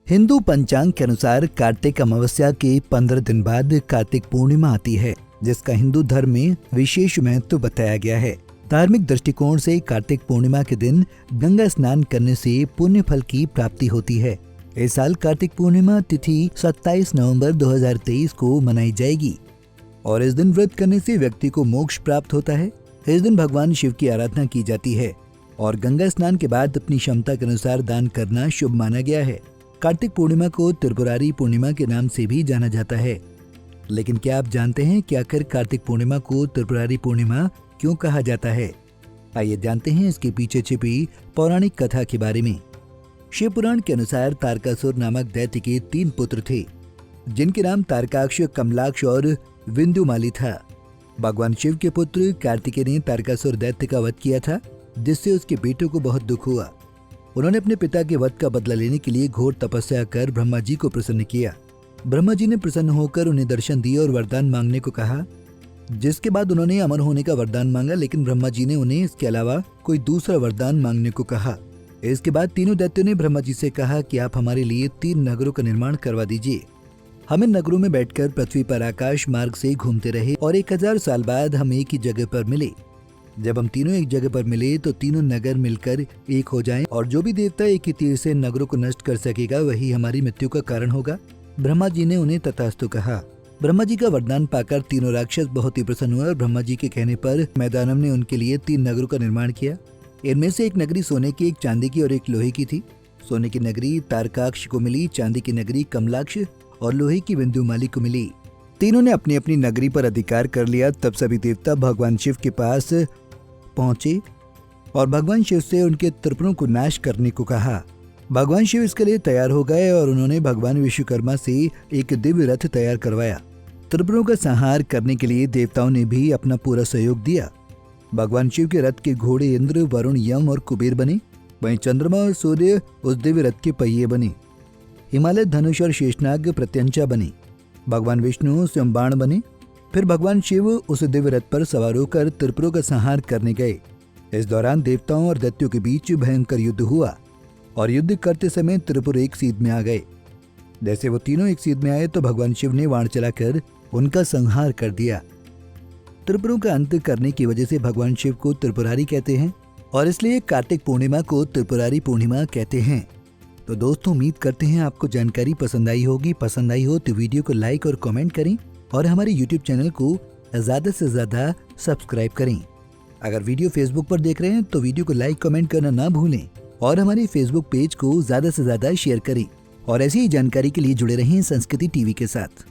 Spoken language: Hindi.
हिंदू पंचांग के अनुसार कार्तिक अमावस्या के 15 दिन बाद कार्तिक पूर्णिमा आती है, जिसका हिंदू धर्म में विशेष महत्व बताया गया है। धार्मिक दृष्टिकोण से कार्तिक पूर्णिमा के दिन गंगा स्नान करने से पुण्य फल की प्राप्ति होती है। इस साल कार्तिक पूर्णिमा तिथि 27 नवंबर 2023 को मनाई जाएगी और इस दिन व्रत करने से व्यक्ति को मोक्ष प्राप्त होता है। इस दिन भगवान शिव की आराधना की जाती है और गंगा स्नान के बाद अपनी क्षमता के अनुसार दान करना शुभ माना गया है। कार्तिक पूर्णिमा को त्रिपुरारी पूर्णिमा के नाम से भी जाना जाता है। लेकिन क्या आप जानते हैं कि आखिर कार्तिक पूर्णिमा को त्रिपुरारी पूर्णिमा क्यों कहा जाता है? आइए जानते हैं इसके पीछे छिपी पौराणिक कथा के बारे में। शिव पुराण के अनुसार तारकासुर नामक दैत्य के 3 पुत्र थे, जिनके नाम तारकाक्ष, कमलाक्ष और विंध्युमाली था। भगवान शिव के पुत्र कार्तिकेय ने तारकासुर दैत्य का वध किया था, जिससे उसके बेटों को बहुत दुख हुआ। उन्होंने अपने पिता के वध का बदला लेने के लिए घोर तपस्या कर ब्रह्मा जी को प्रसन्न किया। ब्रह्मा जी ने प्रसन्न होकर उन्हें दर्शन दिए और वरदान मांगने को कहा, जिसके बाद उन्होंने अमर होने का वरदान मांगा। लेकिन ब्रह्मा जी ने उन्हें इसके अलावा कोई दूसरा वरदान मांगने को कहा। इसके बाद तीनों दैत्यों ने ब्रह्मा जी से कहा कि आप हमारे लिए 3 नगरों का निर्माण करवा दीजिए। हम इन नगरों में बैठकर पृथ्वी पर आकाश मार्ग से घूमते रहे और 1000 साल बाद हम एक ही जगह पर मिले। जब हम तीनों एक जगह पर मिले तो तीनों नगर मिलकर एक हो जाएं और जो भी देवता एक ही तीर से नगरों को नष्ट कर सकेगा वही हमारी मृत्यु का कारण होगा। ब्रह्मा जी ने उन्हें तथास्तु कहा। ब्रह्मा जी का वरदान पाकर तीनों राक्षस बहुत ही प्रसन्न हुए और ब्रह्मा जी के कहने पर मैदानम ने उनके लिए 3 नगरों का निर्माण किया। इनमें से एक नगरी सोने की, एक चांदी की और एक लोहे की थी। सोने की नगरी तारकाक्ष को मिली, चांदी की नगरी कमलाक्ष और लोहे की विंध्युमाली को मिली। तीनों ने अपनी अपनी नगरी पर अधिकार कर लिया। तब सभी देवता भगवान शिव के पास पहुंचे और भगवान शिव से उनके त्रिपुरों को नाश करने को कहा। भगवान शिव इसके लिए तैयार हो गए और उन्होंने भगवान विश्वकर्मा से एक दिव्य रथ तैयार करवाया। त्रिपुरों का संहार करने के लिए देवताओं ने भी अपना पूरा सहयोग दिया। भगवान शिव के रथ के घोड़े इंद्र, वरुण, यम और कुबेर बने। वहीं चंद्रमा और सूर्य उस दिव्य रथ के पहिए बने। हिमालय धनुष और शेषनाग प्रत्यंचा बने। भगवान विष्णु स्वयं बाण बने। फिर भगवान शिव उस दिव्य रथ पर सवार होकर त्रिपुरों का संहार करने गए। इस दौरान देवताओं और दैत्यों के बीच भयंकर युद्ध हुआ और युद्ध करते समय त्रिपुर एक सीध में आ गए। जैसे वो तीनों एक सीध में आए तो भगवान शिव ने बाण चलाकर उनका संहार कर दिया। त्रिपुरों का अंत करने की वजह से भगवान शिव को त्रिपुरारी कहते हैं और इसलिए कार्तिक पूर्णिमा को त्रिपुरारी पूर्णिमा कहते हैं। तो दोस्तों, उम्मीद करते हैं आपको जानकारी पसंद आई होगी। पसंद आई हो तो वीडियो को लाइक और कमेंट करें और हमारे YouTube चैनल को ज़्यादा से ज़्यादा सब्सक्राइब करें। अगर वीडियो फेसबुक पर देख रहे हैं तो वीडियो को लाइक कमेंट करना ना भूलें और हमारे फेसबुक पेज को ज़्यादा से ज़्यादा शेयर करें। और ऐसी ही जानकारी के लिए जुड़े रहें संस्कृति टीवी के साथ।